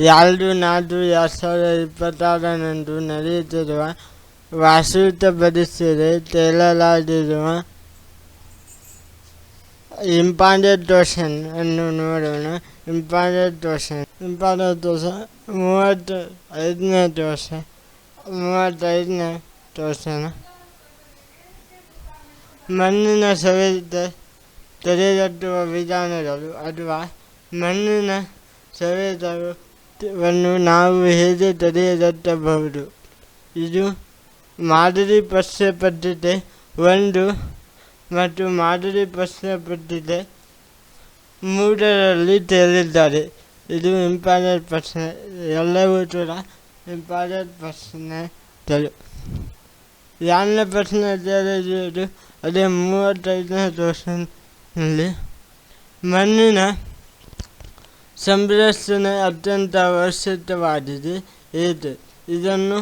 2/4/2026 ನಡೆಯುತ್ತಿರುವ ವಾಸ್ತುಪಡಿಸಿದೆ ತೇಲಲಾಗಿರುವ important question ಅನ್ನು ನೋಡೋಣ. ಇಂಪಾರ್ಟೆಂಟ್ ಕ್ವಶನ್ 35ನೇ ಕ್ವಶನ್. ಮಣ್ಣಿನ ಸವೆತ ತಡೆಗಟ್ಟುವ ವಿಧಾನಗಳು ಅಥವಾ ಮಣ್ಣಿನ ಸವೆತವನ್ನು ನಾವು ಹೇಗೆ ತಡೆಗಟ್ಟಬಹುದು? ಇದು ಮಾದರಿ ಪ್ರಶ್ನೆ ಪತ್ರಿಕೆ 1 ಮತ್ತು ಮಾದರಿ ಪ್ರಶ್ನೆ ಪತ್ರಿಕೆ 3ರಲ್ಲಿ ತಿಳಿದಿದ್ದಾರೆ. ಇದು ಇಂಪಾರ್ಟೆಂಟ್ ಪ್ರಶ್ನೆ, ಎಲ್ಲವೂ ಕೂಡ ಇಂಪಾರ್ಟೆಂಟ್ ಪ್ರಶ್ನೆಗಳು. ಯಾರನೇ ಪ್ರಶ್ನೆ ತಿಳಿದಿದ್ದು ಅದೇ 35ನೇ ಕ್ವಶನ್ನಲ್ಲಿ ಮಣ್ಣಿನ ಸಂರಕ್ಷಣೆ ಅತ್ಯಂತ ಅವಶ್ಯಕವಾಗಿದೆ ಏಕೆ? ಇದನ್ನು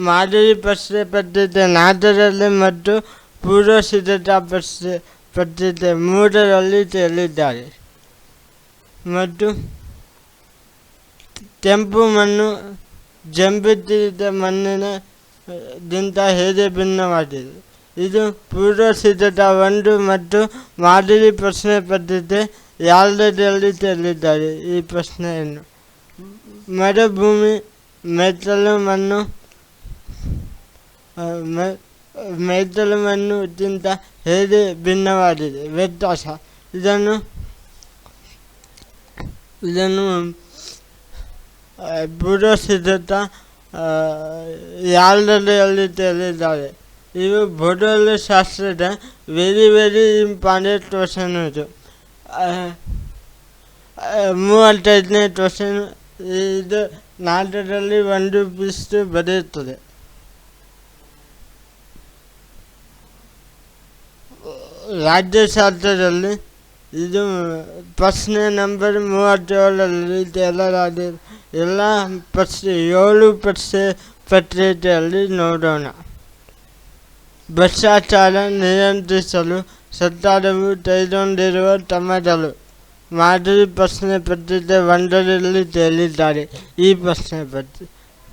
ಮಾದರಿ ಪ್ರಶ್ನೆ ಪತ್ರಿಕೆ 4ರಲ್ಲಿ ಮತ್ತು ಪೂರ್ವ ಸಿದ್ಧತಾ ಪ್ರಶ್ನೆ ಪತ್ರಿಕೆ 3ರಲ್ಲಿ ತಿಳಿದಿದ್ದಾರೆ. ಮತ್ತು ಕೆಂಪು ಮಣ್ಣು ಜಂಬಿಟ್ಟಿದ್ದ ಮಣ್ಣಿನಗಿಂತ ಹೇಗೆ ಭಿನ್ನವಾಗಿದೆ? ಇದು ಪೂರ್ವ ಸಿದ್ಧತಾ 1 ಮತ್ತು ಮಾದರಿ ಪ್ರಶ್ನೆ ಪತ್ರಿಕೆ 2ರಲ್ಲಿ ತಿಳಿದಿದ್ದಾರೆ. ಈ ಪ್ರಶ್ನೆಯನ್ನು ಮರುಭೂಮಿ ಮೆಟ್ಟಲು ಮಣ್ಣುಗಿಂತ ಹೇಗೆ ಭಿನ್ನವಾಗಿದೆ? ವ್ಯತ್ಯಾಸ. ಇದನ್ನು ಪೂರ್ವ ಸಿದ್ಧತಾ 2ರಲ್ಲಿ ತಿಳಿದಿದ್ದಾರೆ. ಇವು ಭೂಗೋಳ ಶಾಸ್ತ್ರದ ವೆರಿ ಇಂಪಾರ್ಟೆಂಟ್ ಕ್ವಶನ್. ಇದು 35ನೇ ಕ್ವಶನ್. ಇದು 4ರಲ್ಲಿ 1 ಪೀಸ್ಟು ಬರೆಯುತ್ತದೆ. ರಾಜ್ಯಶಾಸ್ತ್ರದಲ್ಲಿ ಇದು ಪ್ರಶ್ನೆ ನಂಬರ್ 37ರಲ್ಲಿ ತಿಳಿಯಲಾಗಿದೆ. ಎಲ್ಲ 7 ಪ್ರಶ್ನೆ ಪತ್ರಿಕೆಯಲ್ಲಿ ನೋಡೋಣ. ಭ್ರಷ್ಟಾಚಾರ ನಿಯಂತ್ರಿಸಲು ಸರ್ಕಾರವು ಕೈಗೊಂಡಿರುವ ಕ್ರಮಗಳು ಮಾದರಿ ಪ್ರಶ್ನೆ ಪತ್ರಿಕೆ 1ರಲ್ಲಿ ತಿಳಿದಿದ್ದಾರೆ. ಈ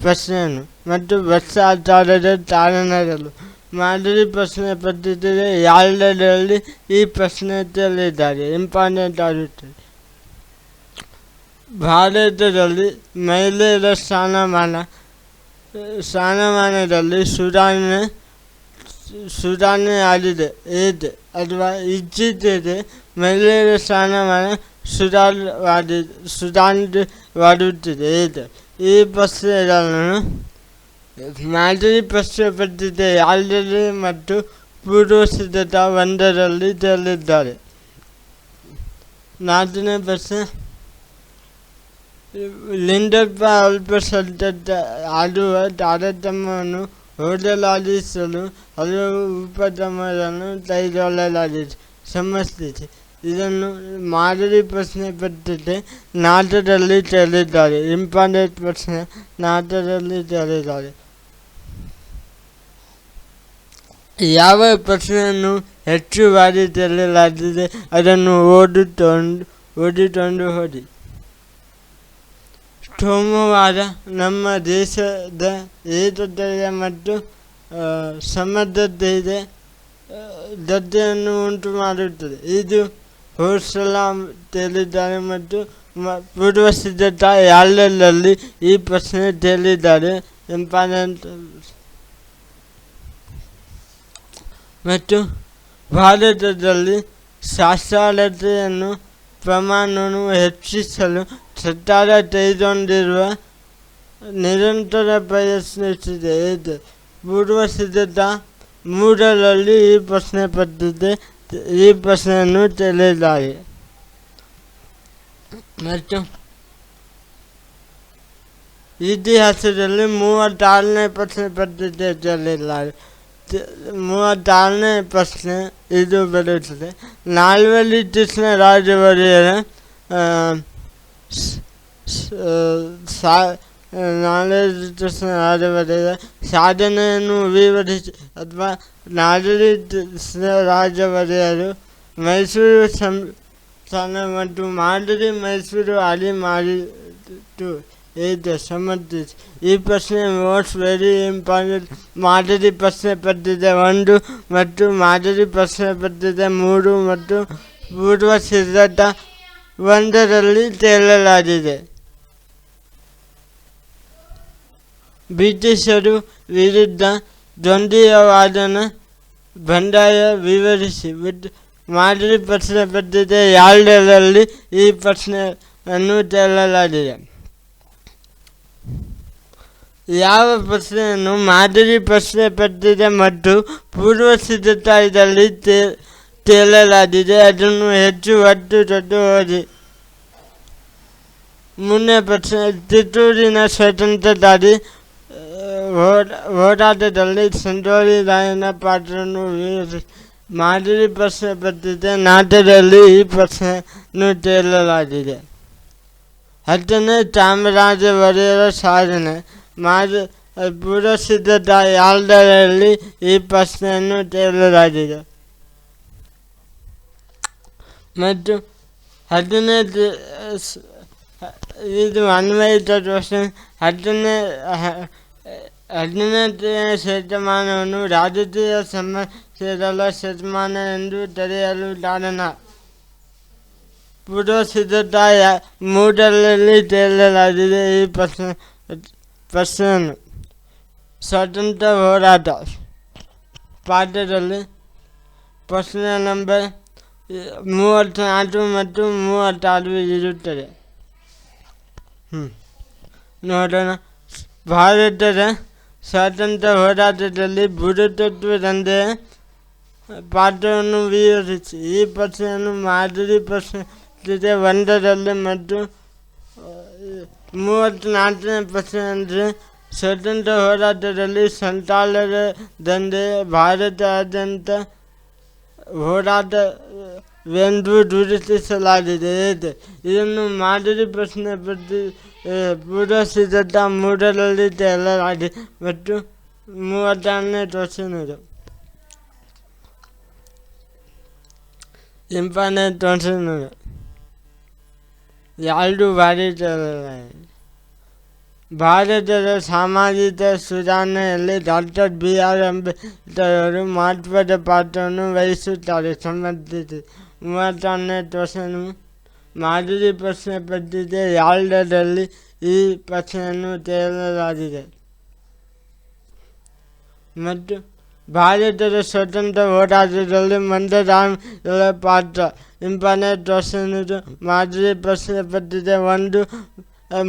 ಪ್ರಶ್ನೆಯನ್ನು ಮತ್ತು ಭ್ರಷ್ಟಾಚಾರದ ಕಾರಣಗಳು ಮಾದರಿ ಪ್ರಶ್ನೆ ಪತ್ರಿಕೆ 2ರಲ್ಲಿ ಈ ಪ್ರಶ್ನೆ ತಿಳಿದಿದ್ದಾರೆ. ಇಂಪಾರ್ಟೆಂಟ್ ಆಗುತ್ತದೆ. ಭಾರತದಲ್ಲಿ ಮಹಿಳೆಯರ ಸ್ಥಾನಮಾನದಲ್ಲಿ ಸುಧಾರಣೆ ಆಗಿದೆ ಏಕೆ? ಅಥವಾ ಇತ್ತೀಚೆಗೆ ಮಹಿಳೆಯರ ಸ್ಥಾನಮಾನ ಸುಧಾರಿಸುತ್ತಿದೆ ಏಕೆ? ಈ ಪ್ರಶ್ನೆಗಳನ್ನು ಮಾದರಿ ಪ್ರಶ್ನೆ ಪತ್ರಿಕೆ 2ರಲ್ಲಿ ಮತ್ತು ಪೂರ್ವ ಸಿದ್ಧತಾ 1ರಲ್ಲಿ ತಿಳಿದಿದ್ದಾರೆ. 4ನೇ ಪ್ರಶ್ನೆ. ಲಿಂಗತ್ವ ಅಲ್ಪಸಂಖ್ಯಾತ ಆಡುವ ತಾರತಮ್ಯವನ್ನು ಹೋಗಲಾಡಿಸಲು ಹಲವು ಉಪಕ್ರಮಗಳನ್ನು ಕೈಗೊಳ್ಳಲಾಗಿದೆ. ಸಮರ್ಥಿಸಿ. ಇದನ್ನು ಮಾದರಿ ಪ್ರಶ್ನೆ ಪತ್ರಿಕೆ 4ರಲ್ಲಿ ತಿಳಿದಿದ್ದಾರೆ. ಇಂಪಾರ್ಟೆಂಟ್ ಪ್ರಶ್ನೆ 4ರಲ್ಲಿ ತಿಳಿದಿದ್ದಾರೆ. ಯಾವ ಪ್ರಶ್ನೆಯನ್ನು ಹೆಚ್ಚು ಬಾರಿ ತಿಳಿಯಲಾಗಿದೆ ಅದನ್ನು ಓದಿಕೊಂಡು ಹೋಗಿ. ಸೋಮವಾರ ನಮ್ಮ ದೇಶದ ಏಕತೆಯ ಮತ್ತು ಸಮಗ್ರತೆಗೆ ಧಕ್ಕೆಯನ್ನು ಉಂಟು ಮಾಡುತ್ತದೆ. ಇದು ಹೋಸಲ ತಿಳಿದಿದ್ದಾರೆ ಮತ್ತು ಪೂರ್ವ ಸಿದ್ಧತಾ 2ರಲ್ಲಿ ಈ ಪ್ರಶ್ನೆ ತಿಳಿದಿದ್ದಾರೆ. ಇಂಪಾರ್ಟೆಂಟ್. ಮತ್ತು ಭಾರತದಲ್ಲಿ ಸಾಕ್ಷರತೆಯನ್ನು ಪ್ರಮಾಣವನ್ನು ಹೆಚ್ಚಿಸಲು ಸರ್ಕಾರ ಕೈಗೊಂಡಿರುವ ನಿರಂತರ ಪ್ರಯತ್ನಿಸಿದೆ ಏಕೆ? ಪೂರ್ವ ಸಿದ್ಧತಾ 3ರಲ್ಲಿ ಈ ಪ್ರಶ್ನೆ ಪತ್ರಿಕೆ ಈ ಪ್ರಶ್ನೆಯನ್ನು ತಿಳಿದಿದ್ದಾರೆ. ಮತ್ತು ಇತಿಹಾಸದಲ್ಲಿ 36ನೇ ಪ್ರಶ್ನೆ ಪತ್ರಿಕೆ ತಿಳಿದಿದ್ದಾರೆ. 36ನೇ ಪ್ರಶ್ನೆ ಇದು ಬರುತ್ತದೆ. ನಾಲ್ವಡಿ ಕೃಷ್ಣರಾಜ ಒಡೆಯರ ಸಾಧನೆಯನ್ನು ವಿವರಿಸಿ ಅಥವಾ ನಾಲ್ವಡಿ ಕೃಷ್ಣರಾಜ ಒಡೆಯರು ಮೈಸೂರು ಸ್ಥಾನ ಮತ್ತು ಮಾದರಿ ಮೈಸೂರು ಹಾಲಿ ಮಾಡಿತು ಹೇಗೆ ಸಮರ್ಥಿಸಿ. ಈ ಪ್ರಶ್ನೆ ಮೋಸ್ಟ್ ವೆರಿ ಇಂಪಾರ್ಟೆಂಟ್. ಮಾದರಿ ಪ್ರಶ್ನೆ ಪತ್ರಿಕೆ 1 ಮತ್ತು ಮಾದರಿ ಪ್ರಶ್ನೆ ಪತ್ರಿಕೆ 3 ಮತ್ತು ಪೂರ್ವ ಸಿದ್ಧತಾ 1ರಲ್ಲಿ ತೇಲಲಾಗಿದೆ. ಬ್ರಿಟಿಷರು ವಿರುದ್ಧ ದ್ವಂದ್ವವಾದನ ಬಂಡಾಯ ವಿವರಿಸಿ. ಮಾದರಿ ಪ್ರಶ್ನೆ ಪತ್ರಿಕೆ 2ರಲ್ಲಿ ಈ ಪ್ರಶ್ನೆಯನ್ನು ತೇಲಲಾಗಿದೆ. ಯಾವ ಪ್ರಶ್ನೆಯನ್ನು ಮಾದರಿ ಪ್ರಶ್ನೆ ಪತ್ರಿಕೆ ಮತ್ತು ಪೂರ್ವ ಸಿದ್ಧತಾದಲ್ಲಿ ತೇಲಲಾಗಿದೆ ಅದನ್ನು ಹೆಚ್ಚು ಒತ್ತು ತೊಟ್ಟು ಓದಿ. 3ನೇ ಪ್ರಶ್ನೆ, ಕಿತ್ತೂರಿನ ಸ್ವಾತಂತ್ರ್ಯಕ್ಕಾಗಿ ಹೋರಾಟದಲ್ಲಿ ಸಂಗೊಳ್ಳಿ ರಾಯಣ್ಣ ಪಾತ್ರವನ್ನು ವಿವರಿಸಿ. ಮಾದರಿ ಪ್ರಶ್ನೆ ಪತ್ರಿಕೆ 4ರಲ್ಲಿ ಈ ಪ್ರಶ್ನೆಯನ್ನು ತೇಲಲಾಗಿದೆ. 10ನೇ ಚಾಮರಾಜ ಒಡೆಯರ ಸಾಧನೆ. ಪೂರ್ವ ಸಿದ್ಧತಾ 2ರಲ್ಲಿ ಈ ಪ್ರಶ್ನೆಯನ್ನು ತೇಲಲಾಗಿದೆ. ಮತ್ತು 10ನೇ ಇದು ಅನ್ವಯಿತ ಪ್ರಶ್ನೆ. 17ನೇ ಶತಮಾನವನ್ನು ರಾಜಕೀಯ ಸಮಸ್ಯೆಗಳ ಶತಮಾನ ಎಂದು ಕರೆಯಲು ಕಾರಣ. ಪೂರ್ವ ಸಿದ್ಧತಾ 3ರಲ್ಲಿ ತೇಲಲಾಗಿದೆ ಈ ಪ್ರಶ್ನೆಯನ್ನು. ಸ್ವಾತಂತ್ರ್ಯ ಹೋರಾಟ ಪಾಠದಲ್ಲಿ ಪ್ರಶ್ನೆ ನಂಬರ್ 34 ಮತ್ತು 36 ಇರುತ್ತದೆ. ನೋಡೋಣ. ಭಾರತದ ಸ್ವಾತಂತ್ರ್ಯ ಹೋರಾಟದಲ್ಲಿ ಬುಡಕಟ್ಟು ದಂಧೆಯ ಪಾತ್ರವನ್ನು ವಿವರಿಸಿ. ಈ ಪ್ರಶ್ನೆಯನ್ನು ಮಾದರಿ ಪ್ರಶ್ನೆ 1ರಲ್ಲಿ ಮತ್ತು 34ನೇ ಪ್ರಶ್ನೆ ಅಂದರೆ ಸ್ವಾತಂತ್ರ್ಯ ಹೋರಾಟದಲ್ಲಿ ಸಂತಾಲರ ದಂಧೆ ಭಾರತಾದ್ಯಂತ ಹೋರಾಟವೆಂದು ಗುರುತಿಸಲಾಗಿದೆ. ಇದನ್ನು ಮಾದರಿ ಪ್ರಶ್ನೆ ಪೂರ್ವ ಸಿದ್ಧತಾ 3ರಲ್ಲಿ ತೇಲಲಾಗಿದೆ. ಮತ್ತು 36ನೇ ಕ್ವಶನ್ ಇದು ಇಂಪಾರ್ಟೆಂಟ್ ಕ್ವಶನ್ ಇದು. 2 ಬಾರಿ ತೇಲಲಾಗಿದೆ. ಭಾರತದ ಸಾಮಾಜಿಕ ಸುಧಾರಣೆಯಲ್ಲಿ ಡಾಕ್ಟರ್ BR ಅಂಬೇಡ್ಕರ್ ಅವರು ಮಹತ್ವದ ಪಾತ್ರವನ್ನು ವಹಿಸುತ್ತಾರೆ. ಸಮರ್ಥಿಸಿ. 36ನೇ ಕ್ವಶನ್ ಮಾದರಿ ಪ್ರಶ್ನೆ ಪತ್ರಿಕೆ 2ರಲ್ಲಿ ಈ ಪ್ರಶ್ನೆಯನ್ನು ತೇಲಲಾಗಿದೆ. ಮತ್ತು ಭಾರತದ ಸ್ವತಂತ್ರ ಹೋರಾಟದಲ್ಲಿ ಮಂದಗಾಮಿಗಳ ಪಾತ್ರ. ಇಂಪಾರ್ಟೆಂಟ್ ಕ್ವಶನ್ ಇದು. ಮಾದರಿ ಪ್ರಶ್ನೆ ಪತ್ರಿಕೆ 1,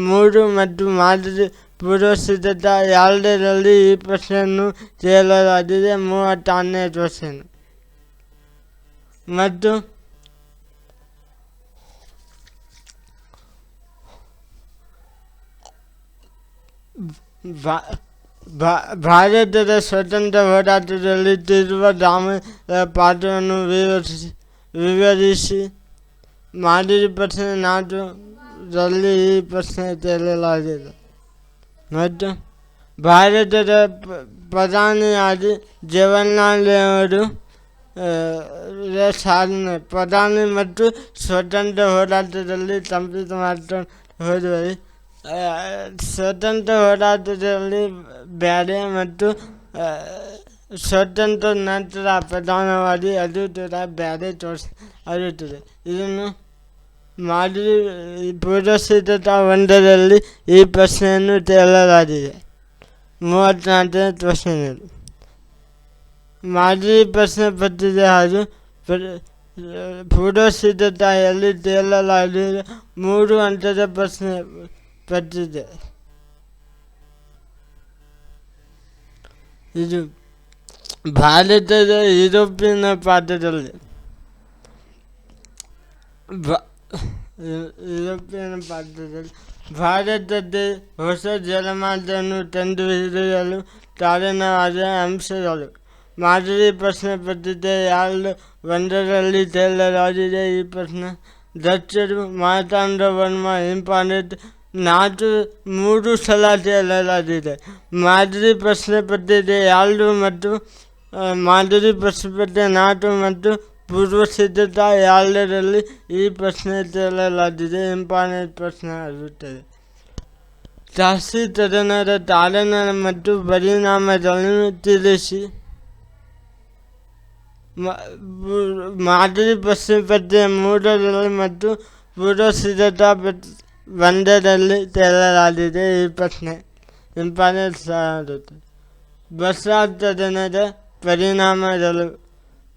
3 ಮತ್ತು ಮಾದರಿ ಪೂರ್ವ ಸಿದ್ಧತಾ 2ರಲ್ಲಿ ಈ ಪ್ರಶ್ನೆಯನ್ನು ತೇಲಲಾಗಿದೆ. 36ನೇ ಕ್ವಶನ್. ಮತ್ತು ಭಾರತದ ಸ್ವತಂತ್ರ ಹೋರಾಟದಲ್ಲಿ ತೀವ್ರ ಗ್ರಾಮೀಣ ಪಾತ್ರವನ್ನು ವಿವರಿಸಿ. ಮಾದರಿ ಪ್ರಶ್ನೆ 4ರಲ್ಲಿ ಈ ಪ್ರಶ್ನೆ ತೇಲಲಾಗಿದೆ. ಮತ್ತು ಭಾರತದ ಪ್ರಧಾನಿಯಾಗಿ ಜವಾಹರ್ಲಾಲ್ ನೆಹರು ಸಾಧನೆ. ಪ್ರಧಾನಿ ಮತ್ತು ಸ್ವತಂತ್ರ ಹೋರಾಟದಲ್ಲಿ ಸಂಪಿತ ಮಾತ್ರ ಹೋದರೆ ಸ್ವತಂತ್ರ ಹೋರಾಟದಲ್ಲಿ ಬೇರೆ ಮತ್ತು ಸ್ವತಂತ್ರ ನಂತರ ಪ್ರಧಾನವಾಗಿ ಅದು ಕೂಡ ಬೇರೆ ಆಗಿರುತ್ತದೆ. ಇದನ್ನು ಮಾದರಿ ಪೂರ್ವ ಸಿದ್ಧತಾ 1ರಲ್ಲಿ ಈ ಪ್ರಶ್ನೆಯನ್ನು ತೇಲಲಾಗಿದೆ. 34ನೇ ಪ್ರಶ್ನೆ. ಮಾದರಿ ಪ್ರಶ್ನೆ ಪತ್ರಿಕೆ ಹಾಗೂ ಪೂರ್ವ ಸಿದ್ಧತೆಯಲ್ಲಿ ತೇಲಲಾಗಿದೆ 3 ಹಂತದ ಪ್ರಶ್ನೆ ಪತ್ರಿಕೆ. ಇದು ಭಾರತದ ಯುರೋಪಿಯನ್ ಪಾತ್ರದಲ್ಲಿ ಭಾರತದ ಹೊಸ ಜಲಮಾರ್ಗವನ್ನು ಕಂಡುಹಿಡಿಯಲು ಕಾರಣವಾದ ಅಂಶಗಳು. ಮಾದರಿ ಪ್ರಶ್ನೆ ಪತ್ರಿಕೆ 1ರಲ್ಲಿ ತೇಲಲಾಗಿದೆ ಈ ಪ್ರಶ್ನೆ. ದಕ್ಷರು ಮಾರ್ತಾಂಡ ವರ್ಮ ಇಂಪಾರ್ಟೆಂಟ್ 3 ಸಲ ತೇಲಲಾಗಿದೆ. ಮಾದರಿ ಪ್ರಶ್ನೆ ಪತ್ರಿಕೆ 2 ಮತ್ತು ಮಾದರಿ ಪ್ರಶ್ನೆ ಪತ್ರಿಕೆ 4 ಮತ್ತು ಪೂರ್ವ ಸಿದ್ಧತಾ ಯಾವುದರಲ್ಲಿ ಈ ಪ್ರಶ್ನೆ ಕೇಳಲಾಗಿದೆ. ಇಂಪಾರ್ಟೆಂಟ್ ಪ್ರಶ್ನೆ ಆಗಿರುತ್ತದೆ. ಶಾಸ್ತ್ರೀಕರಣದ ಕಾರಣ ಮತ್ತು ಪರಿಣಾಮಗಳನ್ನು ತಿಳಿಸಿ. ಮಾದರಿ ಪ್ರಶ್ನೆ ಪತ್ರಿಕೆ 3ರಲ್ಲಿ ಮತ್ತು ಪೂರ್ವ ಸಿದ್ಧತಾ 1ರಲ್ಲಿ ಕೇಳಲಾಗಿದೆ ಈ ಪ್ರಶ್ನೆ. ಇಂಪಾರ್ಟೆಂಟ್ ಆಗುತ್ತೆ. ಭ್ರಷ್ಟಾಚಾರದ ಪರಿಣಾಮಗಳು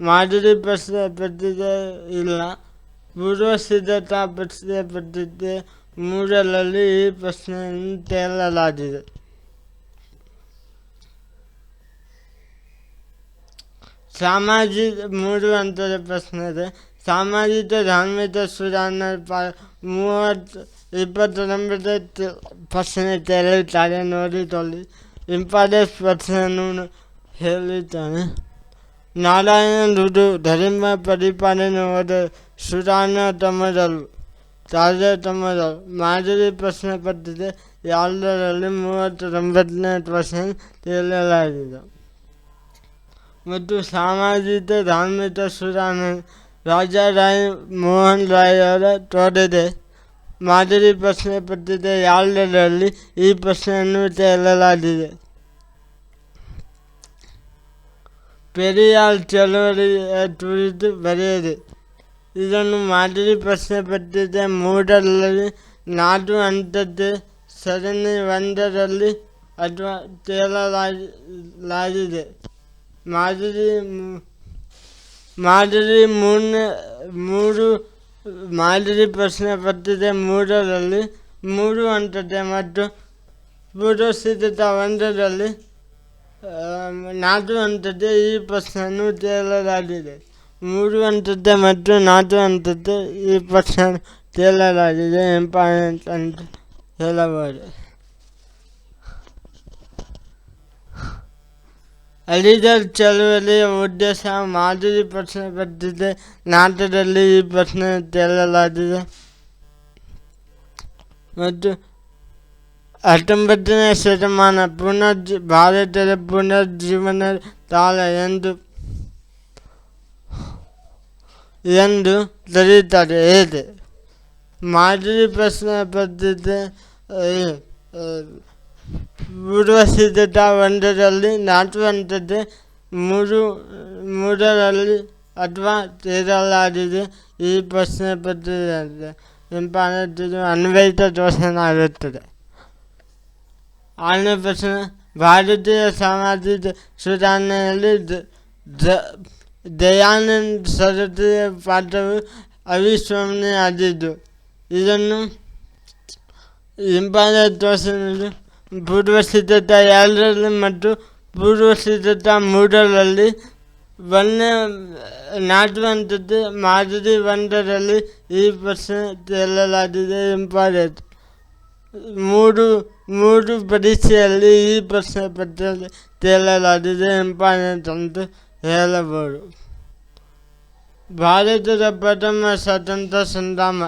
ಮಾದರಿ ಪ್ರಶ್ನೆ ಪತ್ರಿಕೆ ಇಲ್ಲ. ಪೂರ್ವ ಸಿದ್ಧತಾ ಪ್ರಶ್ನೆ ಪತ್ರಿಕೆ 3ರಲ್ಲಿ ಈ ಪ್ರಶ್ನೆಯನ್ನು ಕೇಳಲಾಗಿದೆ. ಸಾಮಾಜಿಕ 3 ಹಂತದ ಪ್ರಶ್ನೆ ಇದೆ. ಸಾಮಾಜಿಕ ಧಾರ್ಮಿಕ ಸುಧಾರಣೆ 29 ಪ್ರಶ್ನೆ ಕೇಳುತ್ತಾರೆ, ನೋಡಿಕೊಳ್ಳಿ. ಇಂಪಾರ್ಟೆಂಟ್ ಪ್ರಶ್ನೆಯನ್ನು ಹೇಳಿದ್ದಾನೆ. ನಾರಾಯಣ ರುಡು ಧರ್ಮ ಪರಿಪಾಲನೆ ಹೋದ ಸುಧಾರಣಾ ತಮ್ಮದಳು ಕಾರ್ಯಕ್ರಮಗಳು ಮಾದರಿ ಪ್ರಶ್ನೆ ಪತ್ರಿಕೆ 2ರಲ್ಲಿ 39ನೇ ಪ್ರಶ್ನೆ ಕೇಳಲಾಗಿದೆ. ಮತ್ತು ಸಾಮಾಜಿಕ ಧಾರ್ಮಿಕ ಸುಧಾರಣೆ ರಾಜಾರಾಮ್ ಮೋಹನ್ ರಾಯ್ ಅವರ ತೊಡೆದೆ ಮಾದರಿ ಪ್ರಶ್ನೆ ಪತ್ರಿಕೆ 2ರಲ್ಲಿ ಈ ಪ್ರಶ್ನೆಯನ್ನು ಕೇಳಲಾಗಿದೆ. ಪೆರಿಯಾರ್ ಚಳವಳಿಯ ಕುರಿತು ಬರೆಯಿರಿ. ಇದನ್ನು ಮಾದರಿ ಪ್ರಶ್ನೆ ಪತ್ರಿಕೆ 3ರಲ್ಲಿ 4 ಹಂತದ ಸರಣಿ 1ರಲ್ಲಿ ಅಥವಾ ಕೇಳಲಾಗಿದೆ. ಮಾದರಿ ಪ್ರಶ್ನೆ ಪತ್ರಿಕೆ 3ರಲ್ಲಿ 3 ಹಂತದ ಮತ್ತು ಪೂರ್ವ ಸಿದ್ಧತಾ 1ರಲ್ಲಿ 4 ಹಂತದ ಈ ಪ್ರಶ್ನೆಯನ್ನು ಕೇಳಲಾಗಿದೆ. 3 ಹಂತದ ಮತ್ತು 4 ಹಂತದ ಈ ಪ್ರಶ್ನೆ ಕೇಳಲಾಗಿದೆ. ಇಂಪಾರ್ಟೆಂಟ್ ಅಂತ ಹೇಳಬಹುದು. ಅಲಿಗಢ ಚಳವಳಿಯ ಉದ್ದೇಶ ಮಾದರಿ ಪ್ರಶ್ನೆ ಪತ್ರಿಕೆ 4ರಲ್ಲಿ ಈ ಪ್ರಶ್ನೆ ಕೇಳಲಾಗಿದೆ. ಮತ್ತು 19ನೇ ಶತಮಾನ ಭಾರತದ ಪುನರ್ಜೀವನ ಕಾಲ ಎಂದು ಕರೀತಾರೆ. ಹೇಗೆ? ಮಾದರಿ ಪ್ರಶ್ನೆ ಪತ್ರಿಕೆ ಪೂರ್ವ ಸಿದ್ಧತಾ 1ರಲ್ಲಿ 4 ಹಂತದ 3ರಲ್ಲಿ ಅಥವಾ ಕೇಳಲಾಗಿದೆ ಈ ಪ್ರಶ್ನೆ ಪತ್ರಿಕೆ. ಇಂಪಾರ್ಟೆಂಟ್ ಅನ್ವಯಿತ ದೋಷಣ ಆಗುತ್ತದೆ. 6ನೇ ಪ್ರಶ್ನೆ ಭಾರತೀಯ ಸಾಮಾಜಿಕ ಸುಧಾರಣೆಯಲ್ಲಿ ದಯಾನಂದ ಸರಸ್ವತಿಯ ಪಾತ್ರವು ಅವಿಸ್ಮರಣೀಯ ಆಗಿದ್ದು. ಇದನ್ನು ಇಂಪಾರ್ಟೆಂಟ್ ದೋಷಣೆ ಪೂರ್ವ ಸಿದ್ಧತಾ 2ರಲ್ಲಿ ಮತ್ತು ಪೂರ್ವ ಸಿದ್ಧತಾ 3ರಲ್ಲಿ 4 ಹಂತದ ಮಾದರಿ 1ರಲ್ಲಿ ಈ ಪ್ರಶ್ನೆ ಕೇಳಲಾಗಿದೆ. ಇಂಪಾರ್ಟೆಂಟ್ 3 ಪರೀಕ್ಷೆಯಲ್ಲಿ ಈ ಪ್ರಶ್ನೆ ಪತ್ರಿಕೆ ಕೇಳಲಾಗಿದೆ. ಇಂಪಾರ್ಟೆಂಟ್ ಅಂತ ಹೇಳಬಹುದು. ಭಾರತದ ಪ್ರಥಮ ಸ್ವಾತಂತ್ರ್ಯ ಸಂಗ್ರಾಮ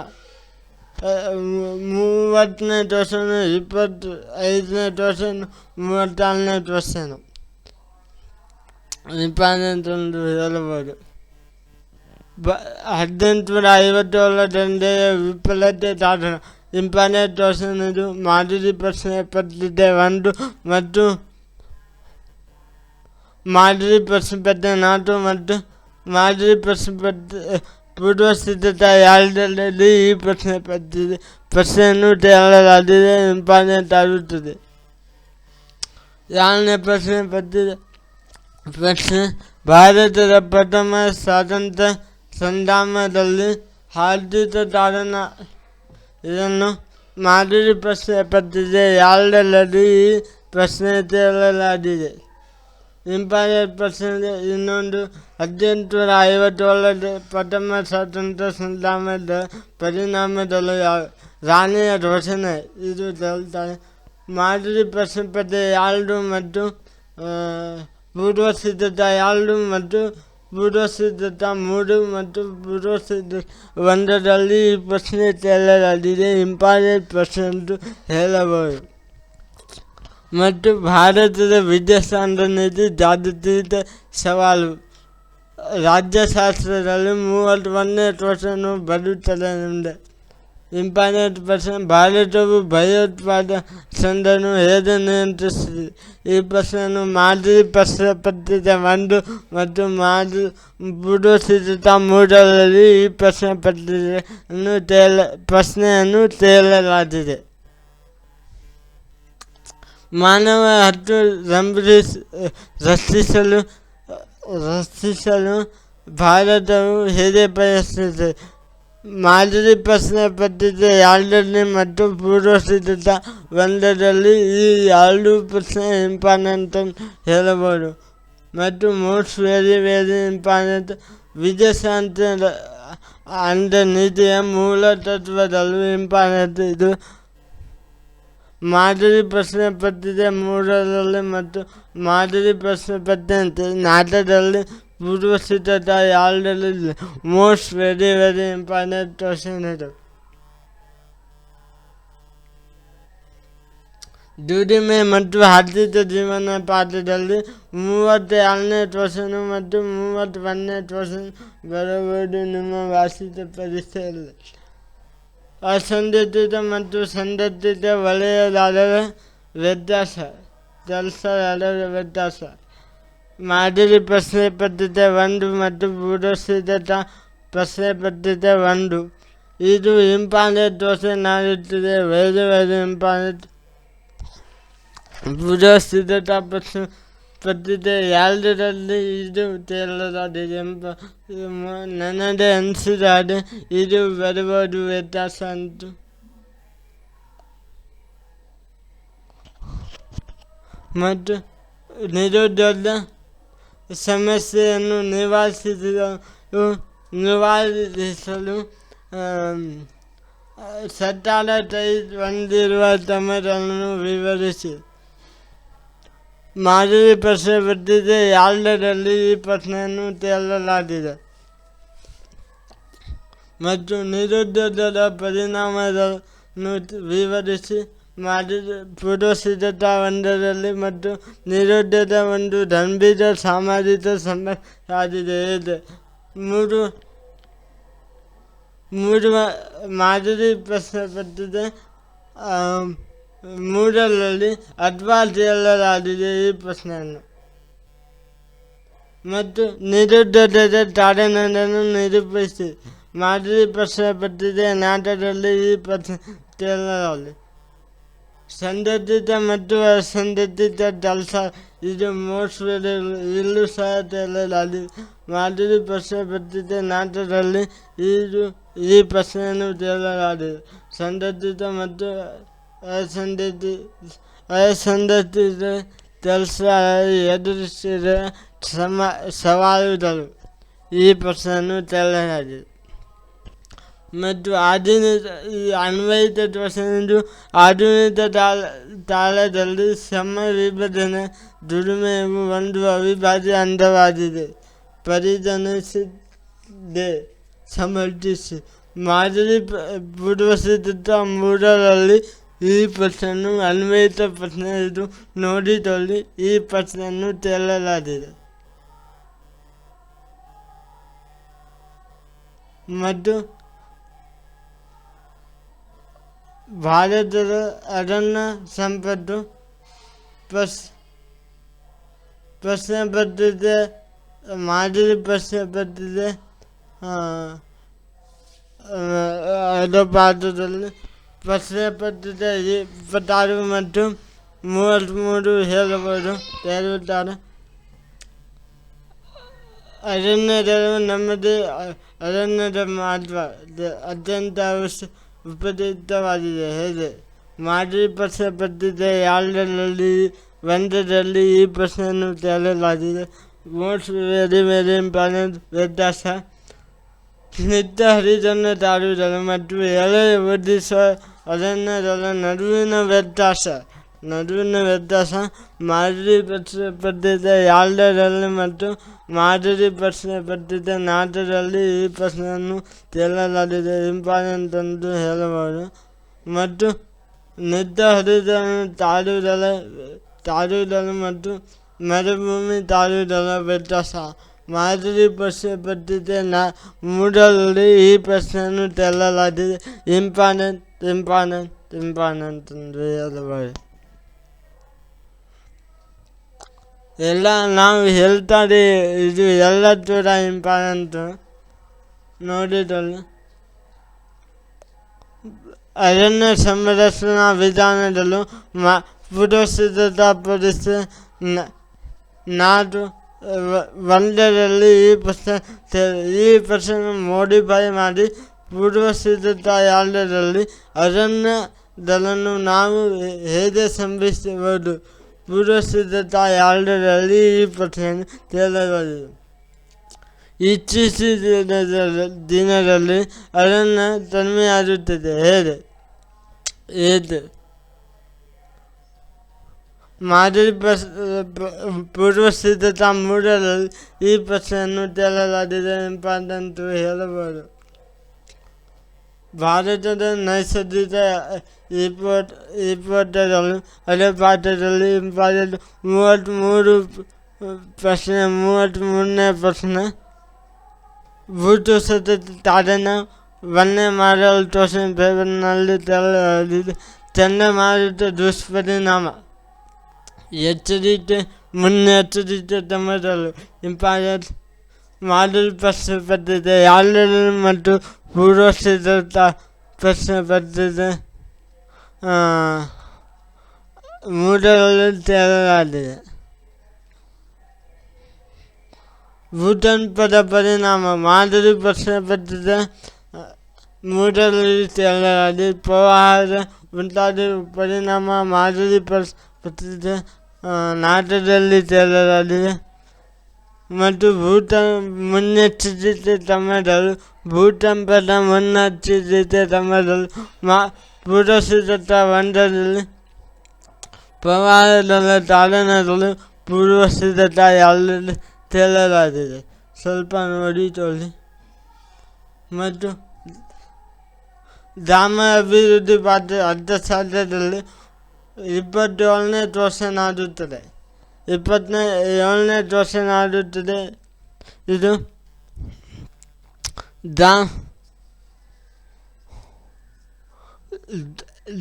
30ನೇ ಕ್ವಶನ್, 25ನೇ ಕ್ವಶನ್, 36ನೇ ಕ್ವಶನ್. ಇಂಪಾರ್ಟೆಂಟ್ ಎಂದು ಹೇಳಬಹುದು. 1857 ವಿಫಲತೆ ಕಾರಣ. ಇಂಪಾರ್ಟೆಂಟ್ ಕ್ವಶನ್ ಇದು. ಮಾದರಿ ಪ್ರಶ್ನೆ ಪತ್ರಿಕೆ 1 ಮತ್ತು ಮಾದರಿ ಪ್ರಶ್ನೆ ಪತ್ರಿಕೆ 4 ಮತ್ತು ಮಾದರಿ ಪ್ರಶ್ನೆ ಪತ್ರಿಕೆ ಪೂರ್ವ ಸಿದ್ಧತಾ 2ರಲ್ಲಿ ಈ ಪ್ರಶ್ನೆಯನ್ನು ಕೇಳಲಾಗಿದೆ. ಇಂಪಾರ್ಟೆಂಟ್ ಆಗುತ್ತದೆ. 2ನೇ ಪ್ರಶ್ನೆ ಪತ್ರಿಕೆ ಪ್ರಶ್ನೆ ಭಾರತದ ಪ್ರಥಮ ಸ್ವಾತಂತ್ರ್ಯ ಸಂಗ್ರಾಮದಲ್ಲಿ ಆರ್ಥಿಕ ಕಾರಣ. ಇದನ್ನು ಮಾದರಿ ಪ್ರಶ್ನೆ ಪತ್ರಿಕೆ 2ರಲ್ಲಿ ಈ ಪ್ರಶ್ನೆ ಕೇಳಲಾಗಿದೆ. ಇಂಪಾರ್ಟೆಂಟ್ ಪ್ರಶ್ನೆ ಇನ್ನೊಂದು 1857 ಪ್ರಥಮ ಸ್ವಾತಂತ್ರ್ಯ ಸಂಗ್ರಾಮದ ಪರಿಣಾಮಗಳು ಯಾವ? ರಾಣಿಯ ಘೋಷಣೆ ಇದು ಕೇಳ್ತಾರೆ. ಮಾದರಿ ಪ್ರಶ್ನೆ ಪತ್ರಿಕೆ 2 ಮತ್ತು ಪೂರ್ವ ಸಿದ್ಧತಾ 2 ಮತ್ತು ಪೂರ್ವ ಸಿದ್ಧತಾ 3 ಮತ್ತು ಪೂರ್ವ ಸಿದ್ಧತಾ 1ರಲ್ಲಿ ಈ ಪ್ರಶ್ನೆ ಕೇಳಲಾಗಿದೆ. ಇಂಪಾರ್ಟೆಂಟ್ ಪ್ರಶ್ನೆ ಎಂದು ಹೇಳಬಹುದು. ಮತ್ತು ಭಾರತದ ವಿದೇಶಾಂಗ ನೀತಿ ಜಾಗತಿಕ ಸವಾಲು ರಾಜ್ಯಶಾಸ್ತ್ರದಲ್ಲಿ 31ನೇ ಕ್ವಶನು ಬರುತ್ತದೆ ನಿಮ್ಮದು. ಇಂಪಾರ್ಟೆಂಟ್ ಪ್ರಶ್ನೆ. ಭಾರತವು ಭಯೋತ್ಪಾದನಾ ಸಂಘವನ್ನು ಹೇಗೆ ನಿಯಂತ್ರಿಸಿದೆ? ಈ ಪ್ರಶ್ನೆಯನ್ನು ಮಾದರಿ ಪ್ರಶ್ನೆ ಪತ್ರಿಕೆ 1 ಮತ್ತು ಪೂರ್ವಸಿದ್ಧತಾ 3ರಲ್ಲಿ ಈ ಪ್ರಶ್ನೆ ಪ್ರಶ್ನೆಯನ್ನು ತೇಲಲಾಗಿದೆ. ಮಾನವ ಹಕ್ಕು ರಕ್ಷಿಸಲು ಭಾರತವು ಹೇಗೆ ಪ್ರಯತ್ನಿಸಿದೆ? ಮಾದರಿ ಪ್ರಶ್ನೆ ಪತ್ರಿಕೆ 2ರಲ್ಲಿ ಮತ್ತು ಪೂರ್ವಸಿದ್ಧತಾ 1ರಲ್ಲಿ ಈ 2 ಪ್ರಶ್ನೆ ಇಂಪಾರ್ಟೆಂಟ್ ಅಂತ ಹೇಳಬಹುದು. ಮತ್ತು ಮೋಸ್ಟ್ ವೆರಿ ಇಂಪಾರ್ಟೆಂಟ್ ವಿದೇಶಾಂಗ ನೀತಿಯ ಮೂಲ ತತ್ವದಲ್ಲೂ ಇಂಪಾರ್ಟೆಂಟ್ ಇದು. ಮಾದರಿ ಪ್ರಶ್ನೆ ಪತ್ರಿಕೆ 3ರಲ್ಲಿ ಮತ್ತು ಮಾದರಿ ಪ್ರಶ್ನೆ ಪತ್ರಿಕೆ 4ರಲ್ಲಿ ಪೂರ್ವಸಿದ್ಧತಾ 2ರಲ್ಲಿ ಮೋಸ್ಟ್ ವೆರಿ ಇಂಪಾರ್ಟೆಂಟ್ ಕ್ವಶನ್ ಇದು. ದುಡಿಮೆ ಮತ್ತು ಆರ್ಥಿಕ ಜೀವನ ಪಾಠದಲ್ಲಿ 32ನೇ ಕ್ವಶನು ಮತ್ತು 31ನೇ ಕ್ವಶನ್ ಬರಬಹುದು ನಿಮ್ಮ ವಾರ್ಷಿಕ ಪರೀಕ್ಷೆಯಲ್ಲಿ. ಅಸಂಘಟಿತ ಮತ್ತು ಸಂಘಟಿತ ವಲಯದಾರರ ವ್ಯತ್ಯಾಸ, ಕೆಲಸದಾರರ ವ್ಯತ್ಯಾಸ. ಮಾದರಿ ಪ್ರಶ್ನೆ ಪತ್ರಿಕೆ 1 ಮತ್ತು ಪೂರ್ವಸಿದ್ಧತಾ ಪ್ರಶ್ನೆ ಪತ್ರಿಕೆ 1 ಇದು ಇಂಪಾರ್ಟೆಂಟ್ ಕ್ವಶನ್ ಆಗುತ್ತದೆ. Very important. ಪೂರ್ವಸಿದ್ಧತಾ ಪ್ರಶ್ನೆ ಪತ್ರಿಕೆ 2ರಲ್ಲಿ ಇದು ತೇಲಲಾಗಿದೆ. ನನಗೆ ಅನಿಸಿದಾಗ ಇದು ಬರಬಹುದು ವ್ಯತ್ಯಾಸ ಅಂತ. ಮತ್ತು ನಿರುದ್ಯೋಗ ಸಮಸ್ಯೆಯನ್ನು ನಿವಾರಿಸಲು ಸರ್ಕಾರ ಕೈಗೊಂಡಿರುವ ಕ್ರಮಗಳನ್ನು ವಿವರಿಸಿ. ಮಾದರಿ ಪ್ರಶ್ನೆ ಪತ್ರಿಕೆ 2ರಲ್ಲಿ ಈ ಪ್ರಶ್ನೆಯನ್ನು ತೇಲಲಾಗಿದೆ. ಮತ್ತು ನಿರುದ್ಯೋಗದ ಪರಿಣಾಮಗಳನ್ನು ವಿವರಿಸಿ. ಪೂರ್ವಸಿದ್ಧತಾ 1ರಲ್ಲಿ ಮತ್ತು ನಿರುದ್ಯೋಗ ಒಂದು ಗಂಭೀರ ಸಾಮಾಜಿಕ ಸಮಸ್ಯೆ ಆಗಿದೆ. ಮೂರು ಮಾದರಿ ಪ್ರಶ್ನೆ ಪತ್ರಿಕೆ 3ರಲ್ಲಿ ಅಥವಾ ತೇಲಲಾಗಿದೆ ಈ ಪ್ರಶ್ನೆಯನ್ನು. ಮತ್ತು ನಿರುದ್ಯೋಗದ ಕಾರಣಗಳನ್ನು ನಿರೂಪಿಸಿ. ಮಾದರಿ ಪ್ರಶ್ನೆ ಪತ್ರಿಕೆ 4ರಲ್ಲಿ ಈ ಪ್ರಶ್ನೆ ತೇಲಲಾಗಿದೆ. ಸಂಘಟಿತ ಮತ್ತು ಅಸಂಘಟಿತ ಕೆಲಸ ಇದು ಮೋಸ್ಟ್ ಇಲ್ಲೂ ಸಹ ತೇಲಲಾಗಿದೆ. ಮಾದರಿ ಪ್ರಶ್ನೆ ಪತ್ರಿಕೆ 4ರಲ್ಲಿ ಈ ಪ್ರಶ್ನೆಯನ್ನು ತೇಲಲಾಗಿದೆ. ಸಂಘಟಿತ ಮತ್ತು ಅಸಂಘಟಿತ ಕೆಲಸ ಎದುರಿಸಿದ ಸವಾಲುಗಳು ಈ ಪ್ರಶ್ನೆಯನ್ನು ತೇಲಲಾಗಿದೆ. ಮತ್ತು ಅನ್ವಯಿತ ಕ್ವಶನ್ ಆಧುನಿಕ ಕಾಲದಲ್ಲಿ ಶ್ರಮ ವಿಭಜನೆ ದುಡಿಮೆಯು ಒಂದು ಅವಿಭಾಜ್ಯ ಅಂಗವಾಗಿದೆ ಪರಿಗಣಿಸಿದೆ ಸಮರ್ಥಿಸಿ. ಮಾದರಿ ಪೂರ್ವಸಿದ್ಧತಾ 3ರಲ್ಲಿ ಈ ಪ್ರಶ್ನೆಯನ್ನು ಅನ್ವಯಿತ ಪ್ರಶ್ನೆ ಇದು ನೋಡಿಕೊಳ್ಳಿ. ಈ ಪ್ರಶ್ನೆಯನ್ನು ತೇಲಲಾಗಿದೆ. ಮತ್ತು ಭಾರತದ ಅರಣ್ಯ ಸಂಪತ್ತು ಪ್ರಶ್ನೆ ಪತ್ರಿಕೆ ಮಾದರಿ ಪ್ರಶ್ನೆ ಪತ್ರಿಕೆ ಪಾಠದಲ್ಲಿ ಪ್ರಶ್ನೆ ಪತ್ರಿಕೆ 26 ಮತ್ತು 33 ಹೇಳಬಹುದು. ಹೇಳುತ್ತಾರೆ. ಅರಣ್ಯಗಳು ನಮ್ಮದೇ ಅರಣ್ಯದ ಮಹತ್ವ ಅತ್ಯಂತ ಉಪಯುಕ್ತವಾಗಿದೆ. ಹೇಗೆ? ಮಾದರಿ ಪ್ರಶ್ನೆ ಪತ್ರಿಕೆ 1ರಲ್ಲಿ ಈ ಪ್ರಶ್ನೆಯನ್ನು ತೇಲಲಾಗಿದೆ. ಮೋಸ್ಟ್ ವೆರಿ ಇಂಪಾರ್ಟೆಂಟ್ ವ್ಯತ್ಯಾಸ. ನಿತ್ಯ ಹರಿತನ್ನು ತಾಳುವುದನ್ನು ಮತ್ತು ಎಲೆ ಒದಿಸುವ ಅರಣ್ಯಗಳ ನಡುವಿನ ವ್ಯತ್ಯಾಸ. ಮಾದರಿ ಪ್ರಶ್ನೆ ಪತ್ರಿಕೆ 2ರಲ್ಲಿ ಮತ್ತು ಮಾದರಿ ಪ್ರಶ್ನೆ ಪತ್ರಿಕೆ 4ರಲ್ಲಿ ಈ ಪ್ರಶ್ನೆಯನ್ನು ತೇಲಲಾಗಿದೆ. ಇಂಪಾರ್ಟೆಂಟ್ ಎಂದು ಹೇಳಬಹುದು. ಮತ್ತು ನಿತ್ಯ ಹರಿತನ್ನು ತಾಳುವುದರ ಮತ್ತು ಮರುಭೂಮಿ ತಾಳುವುದರ ವ್ಯತ್ಯಾಸ. ಮಾದರಿ ಪ್ರಶ್ನೆ ಪತ್ರಿಕೆ ಮೂರರಲ್ಲಿ ಈ ಪ್ರಶ್ನೆಯನ್ನು ತೆರಲಾಗಿದೆ. ಇಂಪಾರ್ಟೆಂಟ್ ಅಂದರೆ ಹೇಳಬಹುದು. ಎಲ್ಲ ನಾವು ಹೇಳ್ತಾರೆ ಇದು ಎಲ್ಲ ಥರ ಇಂಪಾರ್ಟೆಂಟು ನೋಡಿರಲ್ಲ. ಅರಣ್ಯ ಸಂರಕ್ಷಣಾ ವಿಧಾನದಲ್ಲೂ ಪೂರ್ವಸಿದ್ಧತಾ ಪರೀಕ್ಷೆ ನಾಡು ಒಂದರಲ್ಲಿ ಈ ಪ್ರಶ್ನೆ ಮಾಡಿಫೈ ಮಾಡಿ ಪೂರ್ವಸಿದ್ಧತಾ ಎರಡರಲ್ಲಿ ಅರಣ್ಯದಲ್ಲನ್ನು ನಾವು ಹೇಗೆ ಸಂಭವಿಸಬಹುದು. ಪೂರ್ವಸಿದ್ಧತಾ ಎರಡರಲ್ಲಿ ಈ ಪ್ರಶ್ನೆಯನ್ನು ಕೇಳಬಹುದು. ಇತ್ತೀಚಿನ ದಿನದಲ್ಲಿ ಅರಣ್ಯ ಕಡಿಮೆಯಾಗುತ್ತದೆ. ಹೇಗೆ ಮಾದರಿ ಪೂರ್ವಸಿದ್ಧತಾ ಮೂರರಲ್ಲಿ ಈ ಪ್ರಶ್ನೆಯನ್ನು ಕೇಳಲಾಗಿದೆ. ಇಂಪಾರ್ಟೆಂಟು ಹೇಳಬಹುದು. ಭಾರತದ ನೈಸರ್ಗಿಕ ವಿಪತ್ತುಗಳು ಅದೇ ಪಾಠದಲ್ಲಿ ಇಂಪಾರ್ಟೆಂಟ್ 33ನೇ ಪ್ರಶ್ನೆ ಭೂಕುಸಿತ ಕಾರಣ ವನ್ಯಮಾರುತನಲ್ಲಿ ತೆರಳಲಿದೆ. ಚಂಡಮಾರುತ ದುಷ್ಪರಿಣಾಮ ಎಚ್ಚರಿಕೆ ಮುನ್ನೆಚ್ಚರಿಕೆ ಕ್ರಮಗಳು ಇಂಪಾರ್ಟೆಂಟ್. ಮಾದರಿ ಪ್ರಶ್ನೆ ಪತ್ರಿಕೆ ಎರಡರಲ್ಲಿ ಮತ್ತು ಪೂರ್ವಸಿದ್ಧತಾ ಪ್ರಶ್ನೆ ಪತ್ರಿಕೆ ಮೂರರಲ್ಲಿ ತೆರಳಲಾಗಿದೆ. ಭೂಕಂಪದ ಪರಿಣಾಮ ಮಾದರಿ ಪ್ರಶ್ನೆ ಪತ್ರಿಕೆ ಮೂರರಲ್ಲಿ ತೆರಳಲಾಗಿದೆ. ಪ್ರವಾಹದ ಉಂಟಾದ ಪರಿಣಾಮ ಮಾದರಿ ಪತ್ರಿಕೆ ನಾಟಕದಲ್ಲಿ ತೆರಳಲಾಗಿದೆ. ಮತ್ತು ಮುನ್ನೆಚ್ಚರಿಕೆ ಕ್ರಮಗಳು ಭೂಕಂಪದ ಮುನ್ನೆಚ್ಚರಿಕೆ ಕ್ರಮಗಳು ಪೂರ್ವಸಿದ್ಧತಾ ಒಂದರಲ್ಲಿ ಪ್ರವಾಹದ ಕಾರಣಗಳು ಪೂರ್ವಸಿದ್ಧತಾ ಎರಡರಲ್ಲಿ ತೆರಳಲಾಗಿದೆ. ಸ್ವಲ್ಪ ನೋಡಿಕೊಳ್ಳಿ. ಮತ್ತು ಗ್ರಾಮ ಅಭಿವೃದ್ಧಿ ಪಾಠ ಅರ್ಥಶಾಸ್ತ್ರದಲ್ಲಿ 27ನೇ ಕ್ವಶನ್ ಆಗುತ್ತದೆ. 27ನೇ ಕ್ವಶನ್ ಆಗುತ್ತದೆ. ಇದು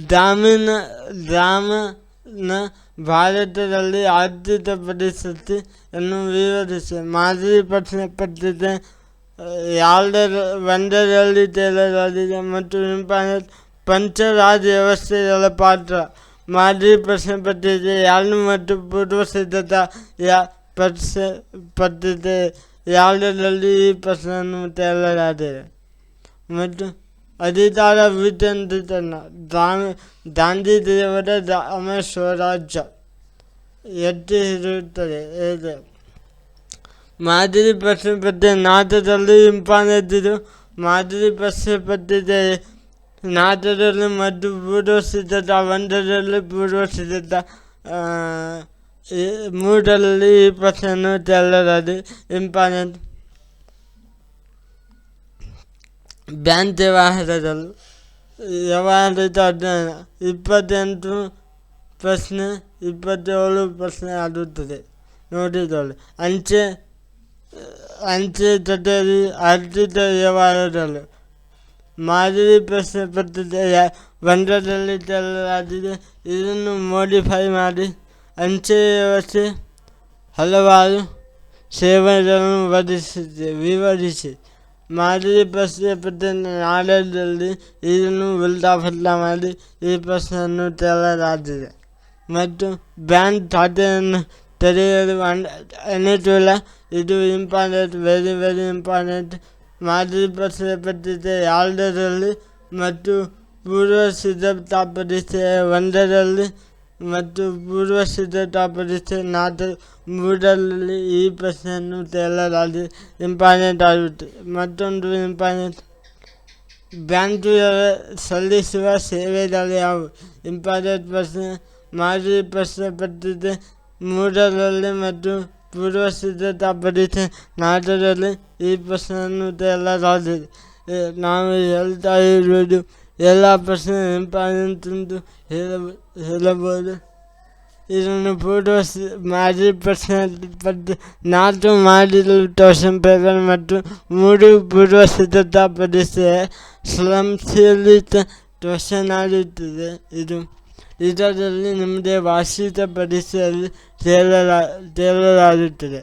ಗ್ರಾಮೀಣ ಭಾರತದಲ್ಲಿ ಆರ್ಥಿಕ ಪರಿಸ್ಥಿತಿಯನ್ನು ವಿವರಿಸಿ. ಮಾದರಿ ಪ್ರಶ್ನೆ ಪತ್ರಿಕೆ ಒಂದರಲ್ಲಿ ತೆರಳಲಾಗಿದೆ. ಮತ್ತು ಪಂಚರಾಜ್ ವ್ಯವಸ್ಥೆಗಳ ಪಾತ್ರ ಮಾದರಿ ಪ್ರಶ್ನೆ ಪತ್ರಿಕೆ 2 ಮತ್ತು ಪೂರ್ವಸಿದ್ಧತಾ ಪತ್ರಿಕೆ 2ರಲ್ಲಿ ಈ ಪ್ರಶ್ನೆಯನ್ನು ತೆರಳಲಾಗಿದೆ. ಮತ್ತು ಅಧಿಕಾರ ವಿಕೇಂದ್ರೀಕರಣ ಗಾಂಧೀಜಿಯವರ ಗ್ರಾಮ ಸ್ವರಾಜ್ಯ ಎತ್ತಿ ಹಿಡಿಯುತ್ತದೆ. ಹೇಗೆ ಮಾದರಿ ಪ್ರಶ್ನೆ ಪತ್ರಿಕೆ 4ರಲ್ಲಿ ಇಂಪಾರ್ಟೆಂಟ್. ಇದು ಮಾದರಿ ಪ್ರಶ್ನೆ ಪತ್ರಿಕೆ 4ರಲ್ಲಿ ಮತ್ತು ಪೂರ್ವಸಿದ್ಧತಾ 1ರಲ್ಲಿ ಪೂರ್ವಸಿದ್ಧತಾ 3ರಲ್ಲಿ ಈ ಪ್ರಶ್ನೆಯನ್ನು ತೆರಳಲಾಗಿದೆ. ಇಂಪಾರ್ಟೆಂಟ್. ಬ್ಯಾಂಕ್ ವ್ಯವಹಾರದ ಅಧ್ಯಯನ 28 ಪ್ರಶ್ನೆ 27 ಪ್ರಶ್ನೆ ಆಗುತ್ತದೆ. ನೋಡಿಕೊಳ್ಳಿ. ಅಂಚೆ ಕಚೇರಿ ಆರ್ಥಿಕ ವ್ಯವಹಾರಗಳು ಮಾದರಿ ಪ್ರಶ್ನೆ ಪತ್ರಿಕೆ 1ರಲ್ಲಿ ತೆರಳಲಾಗಿದೆ. ಇದನ್ನು ಮಾಡಿಫೈ ಮಾಡಿ ಅಂಚೆ ವ್ಯವಸ್ಥೆ ಹಲವಾರು ಸೇವೆಗಳನ್ನು ವಿವರಿಸಿ. ಮಾದರಿ ಪ್ರಶ್ನೆ ಪತ್ರಿಕೆ 4ರಲ್ಲಿ ಇದನ್ನು ಉಲ್ಟಾಪಲ್ಟಾ ಮಾಡಿ ಈ ಪ್ರಶ್ನೆಯನ್ನು ತೆರಳಲಾಗಿದೆ. ಮತ್ತು ಬ್ಯಾಂಕ್ ಖಾತೆಯನ್ನು ತೆರೆಯಲು ಅನುಕೂಲ. ಇದು ಇಂಪಾರ್ಟೆಂಟ್, ವೆರಿ ಇಂಪಾರ್ಟೆಂಟ್. ಮಾದರಿ ಪ್ರಶ್ನೆ ಪತ್ರಿಕೆ 2ರಲ್ಲಿ ಮತ್ತು ಪೂರ್ವಸಿದ್ಧತಾ ಪರೀಕ್ಷೆ 1ರಲ್ಲಿ ಮತ್ತು ಪೂರ್ವಸಿದ್ಧತಾ ಪರೀಕ್ಷೆ 3ರಲ್ಲಿ ಈ ಪ್ರಶ್ನೆಯನ್ನು ತೆರಳಲಾಗಿದೆ. ಇಂಪಾರ್ಟೆಂಟ್ ಆಗುತ್ತೆ. ಮತ್ತೊಂದು ಇಂಪಾರ್ಟೆಂಟ್. ಬ್ಯಾಂಕು ಸಲ್ಲಿಸುವ ಸೇವೆಗಳು ಯಾವುವು? ಇಂಪಾರ್ಟೆಂಟ್ ಪ್ರಶ್ನೆ. ಮಾದರಿ ಪ್ರಶ್ನೆ ಪತ್ರಿಕೆ 3ರಲ್ಲಿ ಮತ್ತು ಪೂರ್ವಸಿದ್ಧತಾ ಪರೀಕ್ಷೆ 4ರಲ್ಲಿ ಈ ಪ್ರಶ್ನೆಯನ್ನು ತೆರಳಲಾಗಿದೆ. ನಾವು ಹೇಳ್ತಾ ಇರುವುದು ಎಲ್ಲ ಪ್ರಶ್ನೆ ಇಂಪಾರ್ಟೆಂಟ್ ಎಂದು ಹೇಳಬಹುದು. ಇದನ್ನು ಮಾದರಿ ಪ್ರಶ್ನೆ ಪದ್ಯ 4 ಮಾಡಲ್ ಕ್ವೆಶ್ಚನ್ ಪೇಪರ್ ಮತ್ತು 3 ಪೂರ್ವ ಸಿದ್ಧತಾ ಪರೀಕ್ಷೆ ಸಂಶೋಧಿತ ಕ್ವೆಶ್ಚನ್ ಆಗಿರುತ್ತದೆ. ಇದರಲ್ಲಿ ನಿಮ್ಮದೇ ವಾರ್ಷಿಕ ಪರೀಕ್ಷೆಯಲ್ಲಿ ತೇಲಲಾಗುತ್ತದೆ.